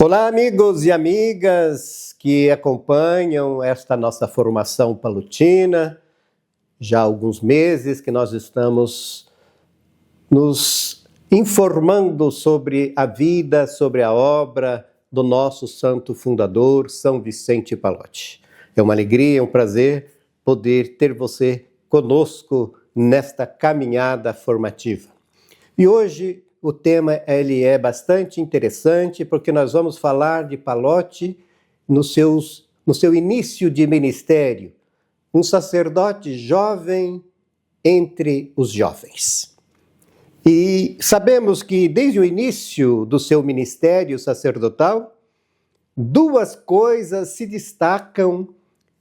Olá, amigos e amigas que acompanham esta nossa formação palutina. Já há alguns meses que nós estamos nos informando sobre a vida, sobre a obra do nosso santo fundador, São Vicente Pallotti. É uma alegria, um prazer poder ter você conosco nesta caminhada formativa. E hoje o tema é bastante interessante porque nós vamos falar de Pallotti no seu início de ministério, um sacerdote jovem entre os jovens. E sabemos que desde o início do seu ministério sacerdotal, duas coisas se destacam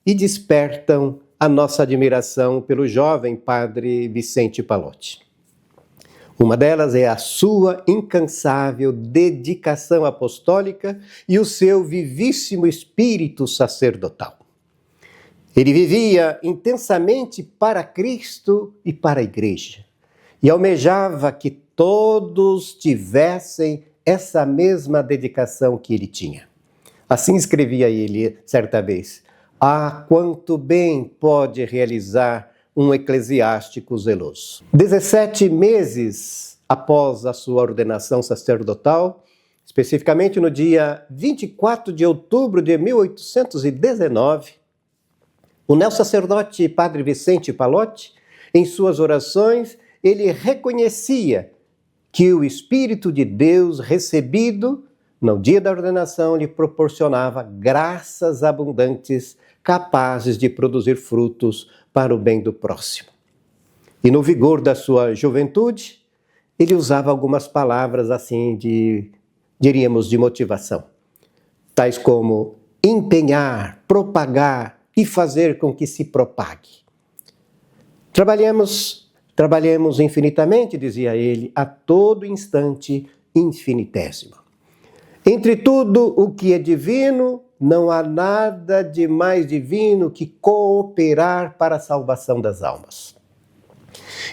e despertam a nossa admiração pelo jovem padre Vicente Pallotti. Uma delas é a sua incansável dedicação apostólica e o seu vivíssimo espírito sacerdotal. Ele vivia intensamente para Cristo e para a Igreja e almejava que todos tivessem essa mesma dedicação que ele tinha. Assim escrevia ele certa vez: "Ah, quanto bem pode realizar um eclesiástico zeloso." 17 meses após a sua ordenação sacerdotal, especificamente no dia 24 de outubro de 1819, o neo-sacerdote padre Vicente Pallotti, em suas orações, ele reconhecia que o Espírito de Deus recebido no dia da ordenação lhe proporcionava graças abundantes capazes de produzir frutos para o bem do próximo. E no vigor da sua juventude, ele usava algumas palavras assim diríamos, de motivação, tais como empenhar, propagar e fazer com que se propague. Trabalhemos infinitamente, dizia ele, a todo instante infinitésimo. Entre tudo o que é divino, não há nada de mais divino que cooperar para a salvação das almas.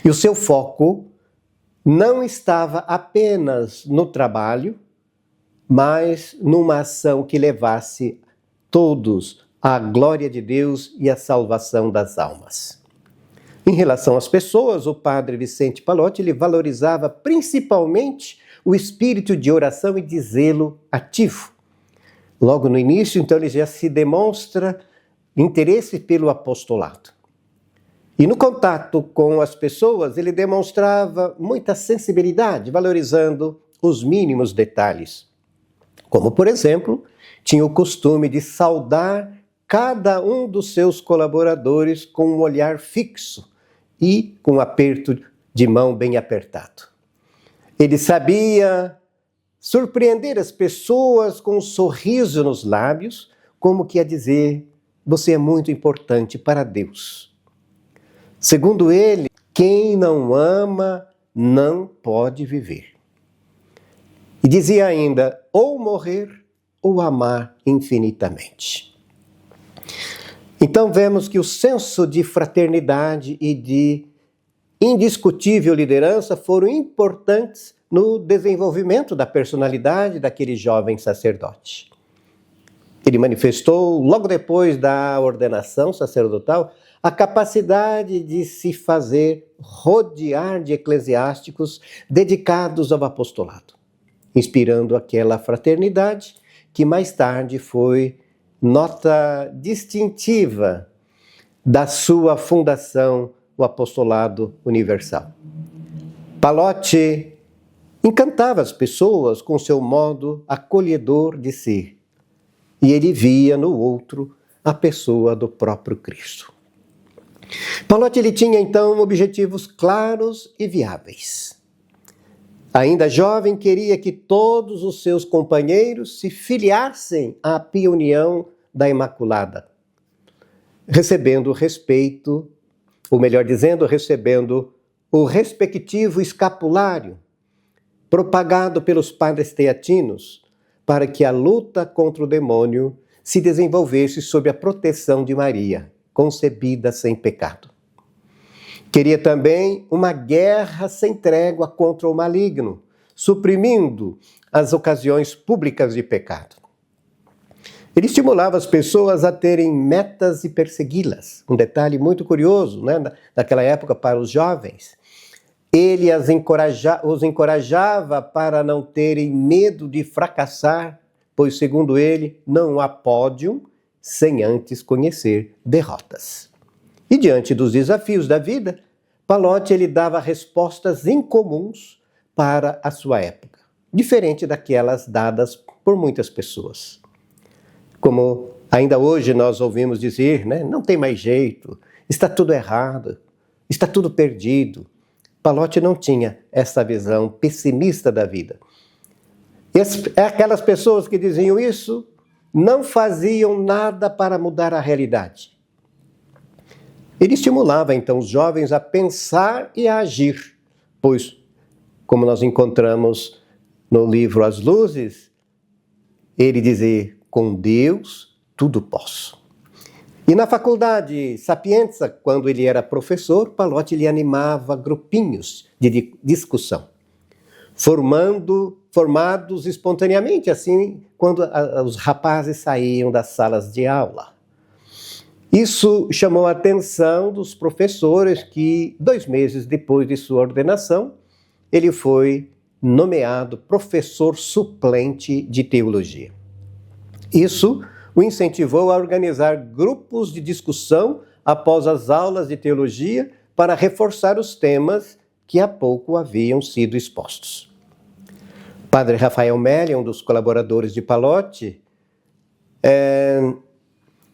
E o seu foco não estava apenas no trabalho, mas numa ação que levasse todos à glória de Deus e à salvação das almas. Em relação às pessoas, o padre Vicente Pallotti ele valorizava principalmente o espírito de oração e de zelo ativo. Logo no início, então, ele já se demonstra interesse pelo apostolado. E no contato com as pessoas, ele demonstrava muita sensibilidade, valorizando os mínimos detalhes. Como, por exemplo, tinha o costume de saudar cada um dos seus colaboradores com um olhar fixo e com um aperto de mão bem apertado. Ele sabia surpreender as pessoas com um sorriso nos lábios, como que a dizer: você é muito importante para Deus. Segundo ele, quem não ama não pode viver. E dizia ainda: ou morrer ou amar infinitamente. Então vemos que o senso de fraternidade e de indiscutível liderança foram importantes no desenvolvimento da personalidade daquele jovem sacerdote. Ele manifestou, logo depois da ordenação sacerdotal, a capacidade de se fazer rodear de eclesiásticos dedicados ao apostolado, inspirando aquela fraternidade que mais tarde foi nota distintiva da sua fundação, o Apostolado Universal. Pallotti encantava as pessoas com seu modo acolhedor de ser, e ele via no outro a pessoa do próprio Cristo. Pallotti ele tinha então objetivos claros e viáveis. Ainda jovem, queria que todos os seus companheiros se filiassem à Pia União da Imaculada, recebendo o respeito, ou melhor dizendo, recebendo o respectivo escapulário propagado pelos padres teatinos para que a luta contra o demônio se desenvolvesse sob a proteção de Maria, concebida sem pecado. Queria também uma guerra sem trégua contra o maligno, suprimindo as ocasiões públicas de pecado. Ele estimulava as pessoas a terem metas e persegui-las. Um detalhe muito curioso, né, naquela época para os jovens. Ele os encorajava para não terem medo de fracassar, pois, segundo ele, não há pódio sem antes conhecer derrotas. E diante dos desafios da vida, Pallotti ele dava respostas incomuns para a sua época, diferente daquelas dadas por muitas pessoas. Como ainda hoje nós ouvimos dizer, né, não tem mais jeito, está tudo errado, está tudo perdido. Pallotti não tinha essa visão pessimista da vida. Aquelas pessoas que diziam isso não faziam nada para mudar a realidade. Ele estimulava então os jovens a pensar e a agir, pois, como nós encontramos no livro As Luzes, ele dizia, com Deus tudo posso. E na faculdade Sapienza, quando ele era professor, Pallotti lhe animava grupinhos de discussão, formados espontaneamente, assim, quando os rapazes saíam das salas de aula. Isso chamou a atenção dos professores que, 2 meses depois de sua ordenação, ele foi nomeado professor suplente de teologia. Isso o incentivou a organizar grupos de discussão após as aulas de teologia para reforçar os temas que há pouco haviam sido expostos. Padre Rafael Meli, um dos colaboradores de Pallotti,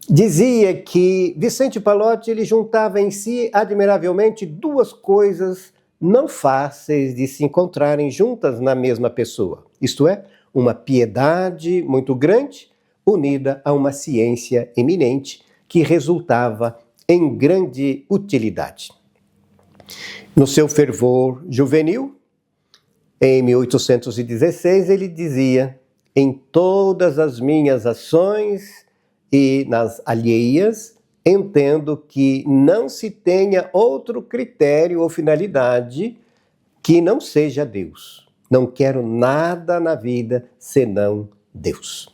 dizia que Vicente Pallotti ele juntava em si admiravelmente 2 coisas não fáceis de se encontrarem juntas na mesma pessoa, isto é, uma piedade muito grande unida a uma ciência eminente que resultava em grande utilidade. No seu fervor juvenil, em 1816, ele dizia: em todas as minhas ações e nas alheias, entendo que não se tenha outro critério ou finalidade que não seja Deus. Não quero nada na vida senão Deus.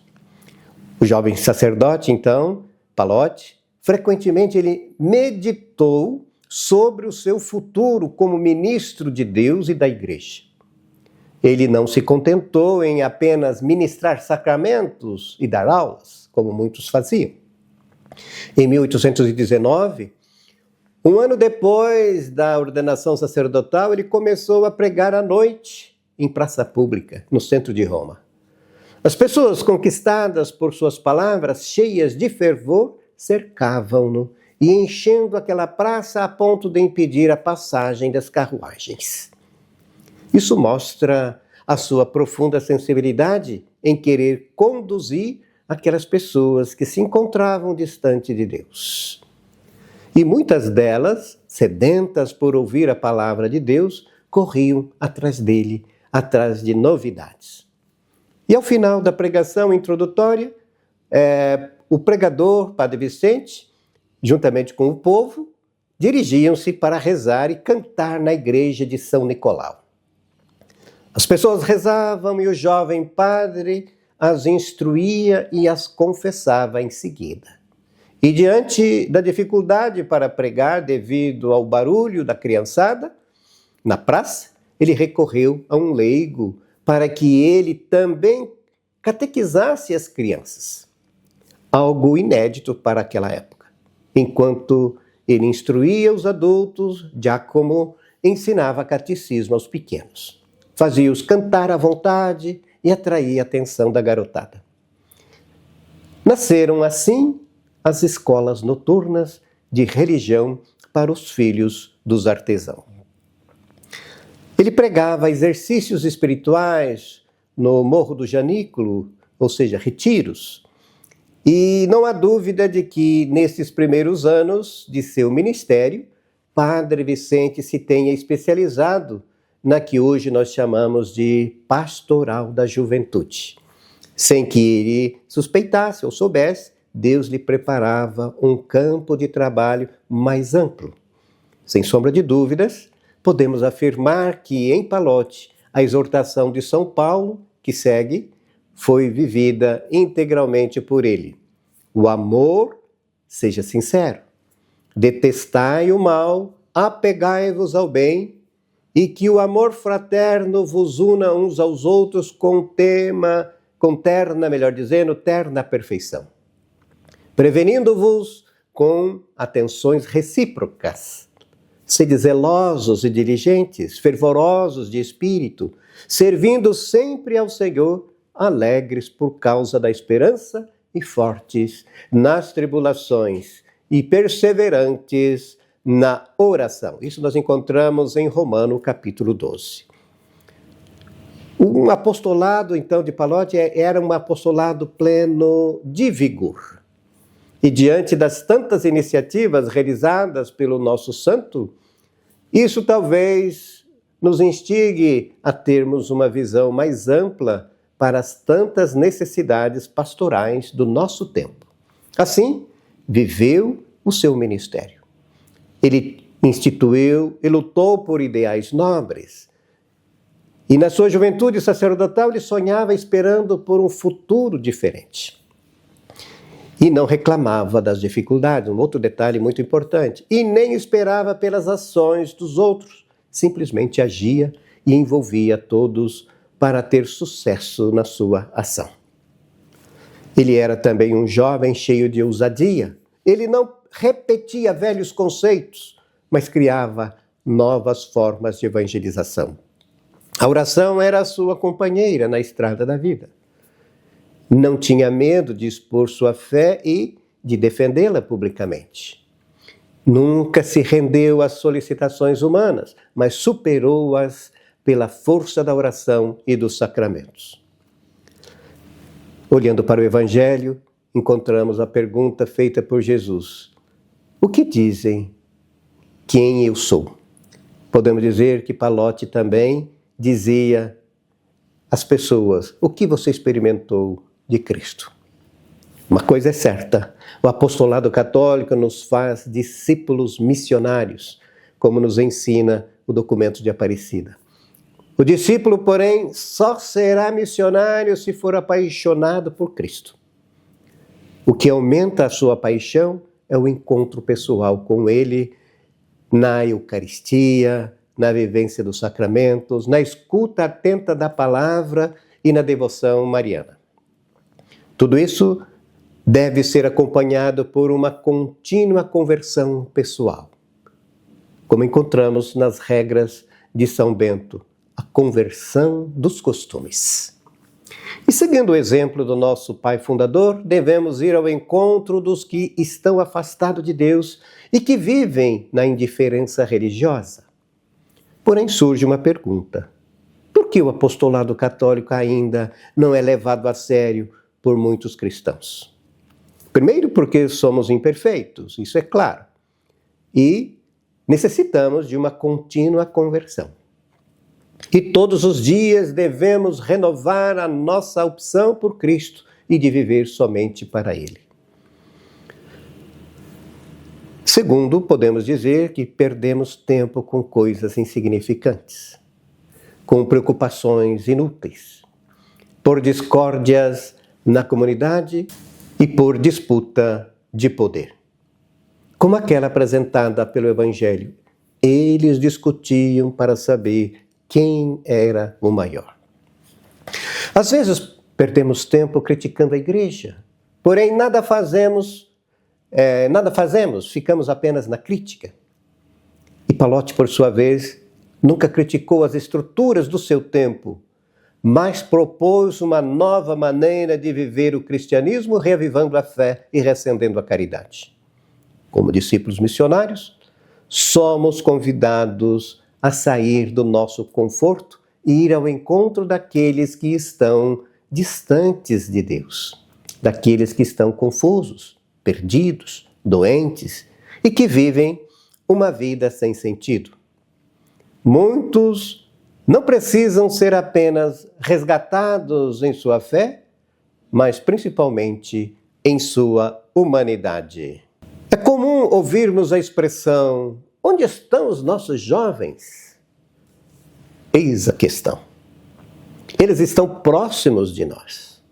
O jovem sacerdote, então, Pallotti, frequentemente ele meditou sobre o seu futuro como ministro de Deus e da Igreja. Ele não se contentou em apenas ministrar sacramentos e dar aulas, como muitos faziam. Em 1819, um ano depois da ordenação sacerdotal, ele começou a pregar à noite em praça pública, no centro de Roma. As pessoas conquistadas por suas palavras, cheias de fervor, cercavam-no e enchendo aquela praça a ponto de impedir a passagem das carruagens. Isso mostra a sua profunda sensibilidade em querer conduzir aquelas pessoas que se encontravam distante de Deus. E muitas delas, sedentas por ouvir a palavra de Deus, corriam atrás dele, atrás de novidades. E ao final da pregação introdutória, o pregador, Padre Vicente, juntamente com o povo, dirigiam-se para rezar e cantar na igreja de São Nicolau. As pessoas rezavam e o jovem padre as instruía e as confessava em seguida. E diante da dificuldade para pregar devido ao barulho da criançada, na praça, ele recorreu a um leigo para que ele também catequizasse as crianças. Algo inédito para aquela época. Enquanto ele instruía os adultos, Giacomo ensinava catecismo aos pequenos. Fazia-os cantar à vontade e atraía a atenção da garotada. Nasceram assim as escolas noturnas de religião para os filhos dos artesãos. Ele pregava exercícios espirituais no Morro do Janículo, ou seja, retiros. E não há dúvida de que, nesses primeiros anos de seu ministério, Padre Vicente se tenha especializado na que hoje nós chamamos de pastoral da juventude. Sem que ele suspeitasse ou soubesse, Deus lhe preparava um campo de trabalho mais amplo. Sem sombra de dúvidas, podemos afirmar que, em Pallotti, a exortação de São Paulo, que segue foi vivida integralmente por ele. O amor seja sincero. Detestai o mal, apegai-vos ao bem, e que o amor fraterno vos una uns aos outros com terna perfeição. Prevenindo-vos com atenções recíprocas. Sede zelosos e diligentes, fervorosos de espírito, servindo sempre ao Senhor, alegres por causa da esperança e fortes nas tribulações e perseverantes na oração. Isso nós encontramos em Romanos capítulo 12. O apostolado, então, de Palotti era um apostolado pleno de vigor. E diante das tantas iniciativas realizadas pelo nosso santo, isso talvez nos instigue a termos uma visão mais ampla para as tantas necessidades pastorais do nosso tempo. Assim, viveu o seu ministério. Ele instituiu e lutou por ideais nobres. E na sua juventude sacerdotal ele sonhava esperando por um futuro diferente. E não reclamava das dificuldades, um outro detalhe muito importante. E nem esperava pelas ações dos outros. Simplesmente agia e envolvia todos para ter sucesso na sua ação. Ele era também um jovem cheio de ousadia. Ele não repetia velhos conceitos, mas criava novas formas de evangelização. A oração era a sua companheira na estrada da vida. Não tinha medo de expor sua fé e de defendê-la publicamente. Nunca se rendeu às solicitações humanas, mas superou-as pela força da oração e dos sacramentos. Olhando para o Evangelho, encontramos a pergunta feita por Jesus: o que dizem quem eu sou? Podemos dizer que Palotti também dizia às pessoas: o que você experimentou de Cristo? Uma coisa é certa, o apostolado católico nos faz discípulos missionários, como nos ensina o documento de Aparecida. O discípulo, porém, só será missionário se for apaixonado por Cristo. O que aumenta a sua paixão é o encontro pessoal com Ele na Eucaristia, na vivência dos sacramentos, na escuta atenta da palavra e na devoção mariana. Tudo isso deve ser acompanhado por uma contínua conversão pessoal, como encontramos nas regras de São Bento, a conversão dos costumes. E seguindo o exemplo do nosso pai fundador, devemos ir ao encontro dos que estão afastados de Deus e que vivem na indiferença religiosa. Porém, surge uma pergunta: por que o apostolado católico ainda não é levado a sério por muitos cristãos? Primeiro, porque somos imperfeitos, isso é claro, e necessitamos de uma contínua conversão. E todos os dias devemos renovar a nossa opção por Cristo e de viver somente para Ele. Segundo, podemos dizer que perdemos tempo com coisas insignificantes, com preocupações inúteis, por discórdias na comunidade e por disputa de poder. Como aquela apresentada pelo Evangelho, eles discutiam para saber quem era o maior. Às vezes perdemos tempo criticando a igreja, porém nada fazemos, ficamos apenas na crítica. E Palotti, por sua vez, nunca criticou as estruturas do seu tempo, mas propôs uma nova maneira de viver o cristianismo, reavivando a fé e reacendendo a caridade. Como discípulos missionários, somos convidados a sair do nosso conforto e ir ao encontro daqueles que estão distantes de Deus, daqueles que estão confusos, perdidos, doentes e que vivem uma vida sem sentido. Muitos não precisam ser apenas resgatados em sua fé, mas principalmente em sua humanidade. É comum ouvirmos a expressão: onde estão os nossos jovens? Eis a questão. Eles estão próximos de nós.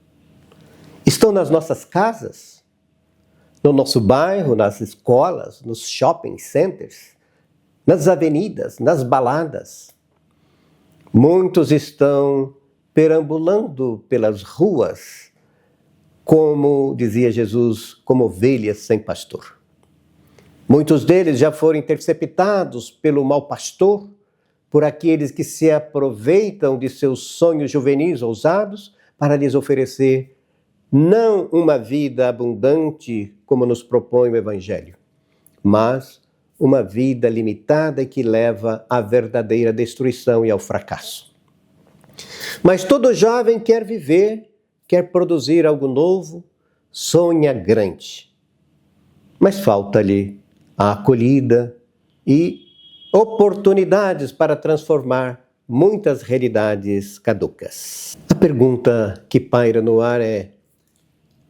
Estão nas nossas casas, no nosso bairro, nas escolas, nos shopping centers, nas avenidas, nas baladas. Muitos estão perambulando pelas ruas, como dizia Jesus, como ovelhas sem pastor. Muitos deles já foram interceptados pelo mau pastor, por aqueles que se aproveitam de seus sonhos juvenis ousados para lhes oferecer não uma vida abundante, como nos propõe o Evangelho, mas uma vida limitada que leva à verdadeira destruição e ao fracasso. Mas todo jovem quer viver, quer produzir algo novo, sonha grande. Mas falta-lhe a acolhida e oportunidades para transformar muitas realidades caducas. A pergunta que paira no ar é: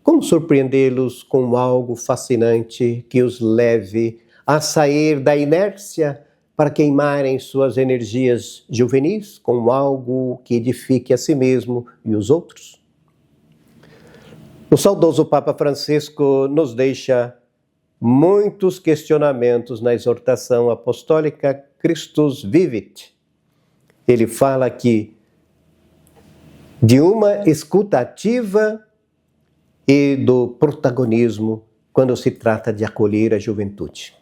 como surpreendê-los com algo fascinante que os leve a sair da inércia para queimarem suas energias juvenis com algo que edifique a si mesmo e os outros? O saudoso Papa Francisco nos deixa muitos questionamentos na exortação apostólica Christus Vivit. Ele fala aqui de uma escuta ativa e do protagonismo quando se trata de acolher a juventude.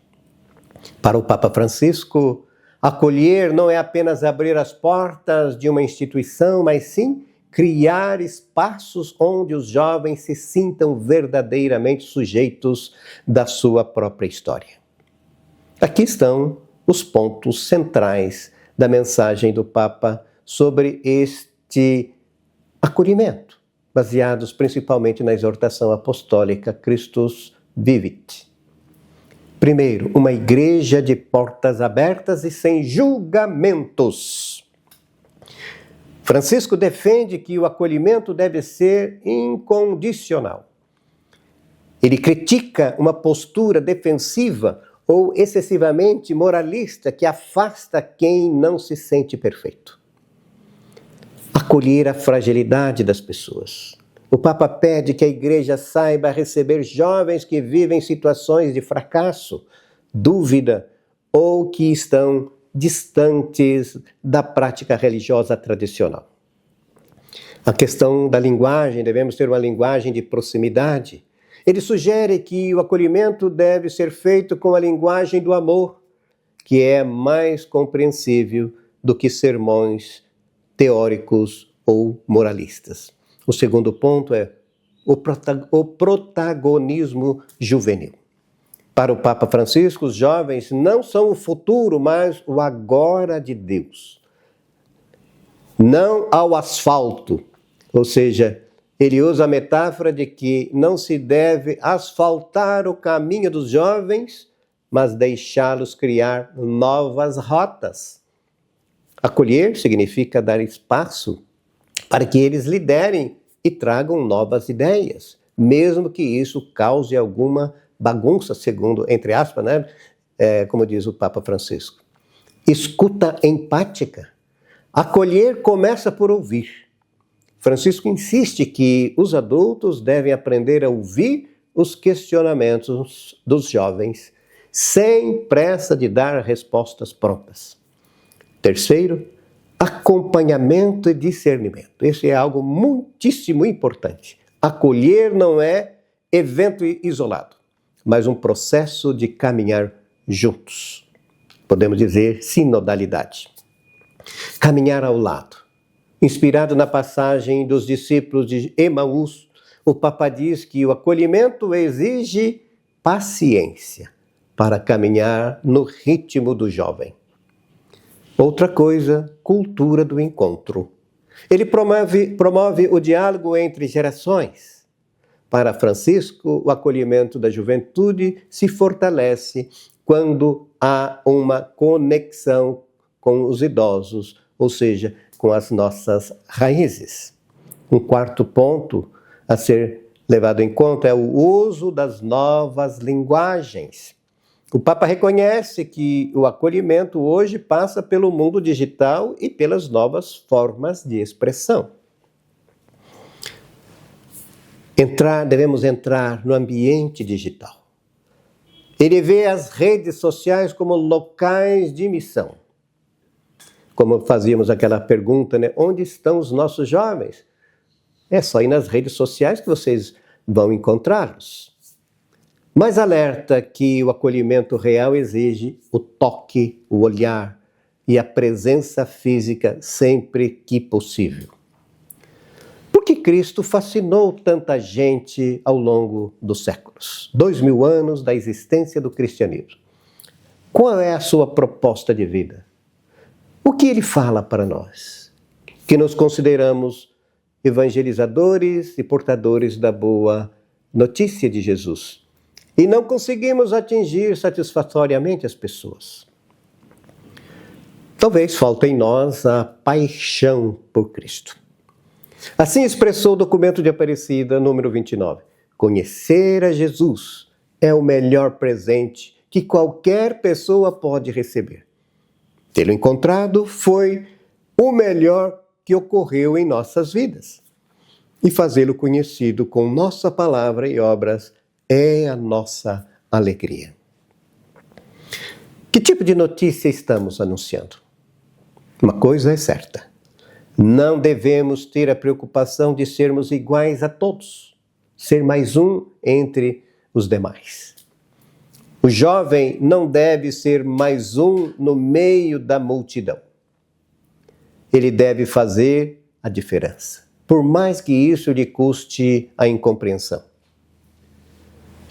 Para o Papa Francisco, acolher não é apenas abrir as portas de uma instituição, mas sim criar espaços onde os jovens se sintam verdadeiramente sujeitos da sua própria história. Aqui estão os pontos centrais da mensagem do Papa sobre este acolhimento, baseados principalmente na exortação apostólica Christus Vivit. Primeiro, uma igreja de portas abertas e sem julgamentos. Francisco defende que o acolhimento deve ser incondicional. Ele critica uma postura defensiva ou excessivamente moralista que afasta quem não se sente perfeito. Acolher a fragilidade das pessoas. O Papa pede que a igreja saiba receber jovens que vivem situações de fracasso, dúvida ou que estão distantes da prática religiosa tradicional. A questão da linguagem, devemos ter uma linguagem de proximidade. Ele sugere que o acolhimento deve ser feito com a linguagem do amor, que é mais compreensível do que sermões teóricos ou moralistas. O segundo ponto é o protagonismo juvenil. Para o Papa Francisco, os jovens não são o futuro, mas o agora de Deus. Não ao asfalto, ou seja, ele usa a metáfora de que não se deve asfaltar o caminho dos jovens, mas deixá-los criar novas rotas. Acolher significa dar espaço para que eles liderem e tragam novas ideias, mesmo que isso cause alguma bagunça, segundo, entre aspas, né? Como diz o Papa Francisco. Escuta empática. Acolher começa por ouvir. Francisco insiste que os adultos devem aprender a ouvir os questionamentos dos jovens, sem pressa de dar respostas prontas. Terceiro, acompanhamento e discernimento. Esse é algo muitíssimo importante. Acolher não é evento isolado, mas um processo de caminhar juntos. Podemos dizer sinodalidade. Caminhar ao lado. Inspirado na passagem dos discípulos de Emaús, o Papa diz que o acolhimento exige paciência para caminhar no ritmo do jovem. Outra coisa, cultura do encontro. Ele promove o diálogo entre gerações. Para Francisco, o acolhimento da juventude se fortalece quando há uma conexão com os idosos, ou seja, com as nossas raízes. Um quarto ponto a ser levado em conta é o uso das novas linguagens. O Papa reconhece que o acolhimento hoje passa pelo mundo digital e pelas novas formas de expressão. Devemos entrar no ambiente digital. Ele vê as redes sociais como locais de missão. Como fazíamos aquela pergunta, né? Onde estão os nossos jovens? É só ir nas redes sociais que vocês vão encontrá-los. Mas alerta que o acolhimento real exige o toque, o olhar e a presença física sempre que possível. Por que Cristo fascinou tanta gente ao longo dos séculos? 2000 anos da existência do cristianismo. Qual é a sua proposta de vida? O que ele fala para nós? Que nos consideramos evangelizadores e portadores da boa notícia de Jesus. E não conseguimos atingir satisfatoriamente as pessoas. Talvez falte em nós a paixão por Cristo. Assim expressou o documento de Aparecida, número 29. Conhecer a Jesus é o melhor presente que qualquer pessoa pode receber. Tê-lo encontrado foi o melhor que ocorreu em nossas vidas. E fazê-lo conhecido com nossa palavra e obras é a nossa alegria. Que tipo de notícia estamos anunciando? Uma coisa é certa. Não devemos ter a preocupação de sermos iguais a todos. Ser mais um entre os demais. O jovem não deve ser mais um no meio da multidão. Ele deve fazer a diferença, por mais que isso lhe custe a incompreensão.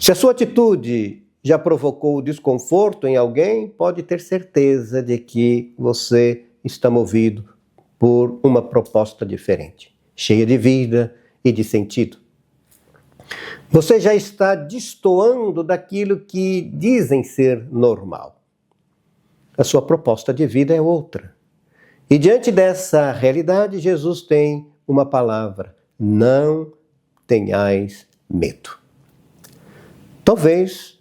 Se a sua atitude já provocou desconforto em alguém, pode ter certeza de que você está movido por uma proposta diferente, cheia de vida e de sentido. Você já está destoando daquilo que dizem ser normal. A sua proposta de vida é outra. E diante dessa realidade, Jesus tem uma palavra: não tenhais medo. Talvez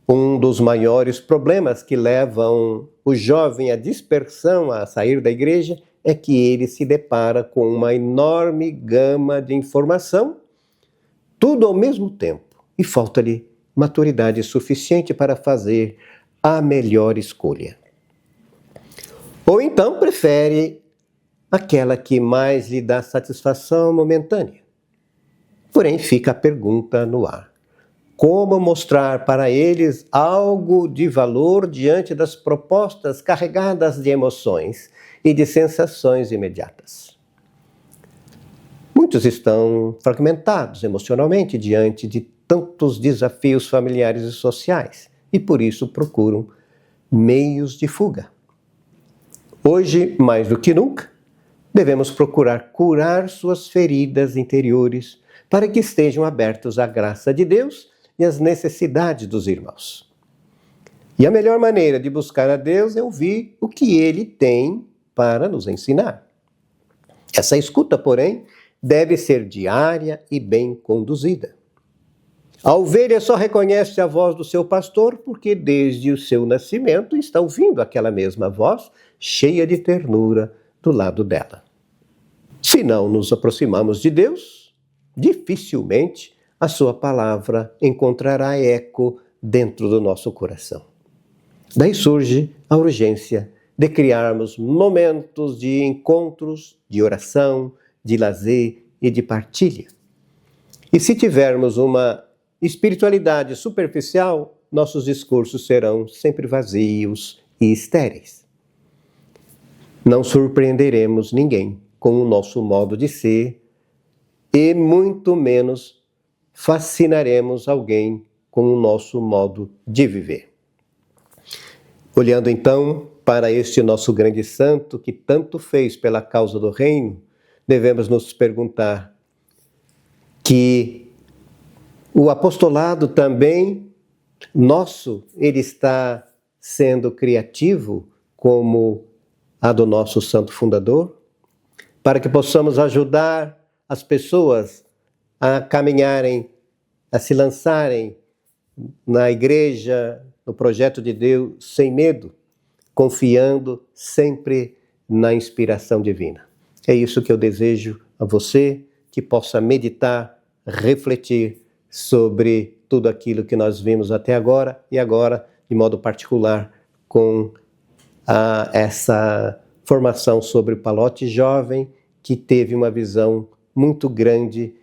um dos maiores problemas que levam o jovem à dispersão, a sair da igreja, é que ele se depara com uma enorme gama de informação, tudo ao mesmo tempo, e falta-lhe maturidade suficiente para fazer a melhor escolha. Ou então prefere aquela que mais lhe dá satisfação momentânea. Porém, fica a pergunta no ar: como mostrar para eles algo de valor diante das propostas carregadas de emoções e de sensações imediatas? Muitos estão fragmentados emocionalmente diante de tantos desafios familiares e sociais e por isso procuram meios de fuga. Hoje, mais do que nunca, devemos procurar curar suas feridas interiores para que estejam abertos à graça de Deus e às necessidades dos irmãos. E a melhor maneira de buscar a Deus é ouvir o que Ele tem para nos ensinar. Essa escuta, porém, deve ser diária e bem conduzida. A ovelha só reconhece a voz do seu pastor porque desde o seu nascimento está ouvindo aquela mesma voz, cheia de ternura, do lado dela. Se não nos aproximamos de Deus, dificilmente a sua palavra encontrará eco dentro do nosso coração. Daí surge a urgência de criarmos momentos de encontros, de oração, de lazer e de partilha. E se tivermos uma espiritualidade superficial, nossos discursos serão sempre vazios e estéreis. Não surpreenderemos ninguém com o nosso modo de ser e muito menos fascinaremos alguém com o nosso modo de viver. Olhando então para este nosso grande santo que tanto fez pela causa do reino, devemos nos perguntar que o apostolado também nosso, ele está sendo criativo como a do nosso santo fundador, para que possamos ajudar as pessoas a caminharem, a se lançarem na igreja, no projeto de Deus sem medo, confiando sempre na inspiração divina. É isso que eu desejo a você, que possa meditar, refletir sobre tudo aquilo que nós vimos até agora e agora, de modo particular, com essa formação sobre o Pallotti jovem, que teve uma visão muito grande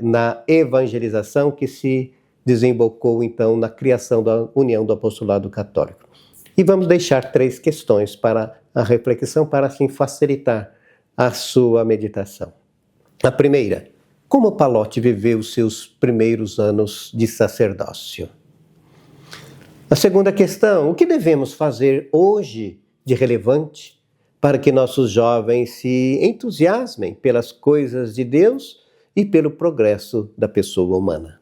na evangelização que se desembocou, então, na criação da União do Apostolado Católico. E vamos deixar 3 questões para a reflexão, para assim facilitar a sua meditação. A primeira, como Pallotti viveu os seus primeiros anos de sacerdócio? A segunda questão, o que devemos fazer hoje de relevante para que nossos jovens se entusiasmem pelas coisas de Deus e pelo progresso da pessoa humana?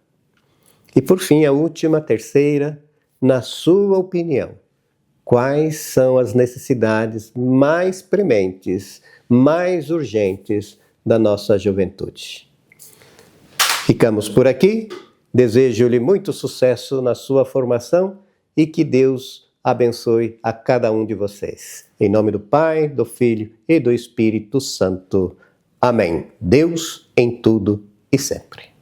E por fim, a última, terceira, na sua opinião, quais são as necessidades mais prementes, mais urgentes da nossa juventude? Ficamos por aqui. Desejo-lhe muito sucesso na sua formação e que Deus abençoe a cada um de vocês. Em nome do Pai, do Filho e do Espírito Santo. Amém. Deus em tudo e sempre.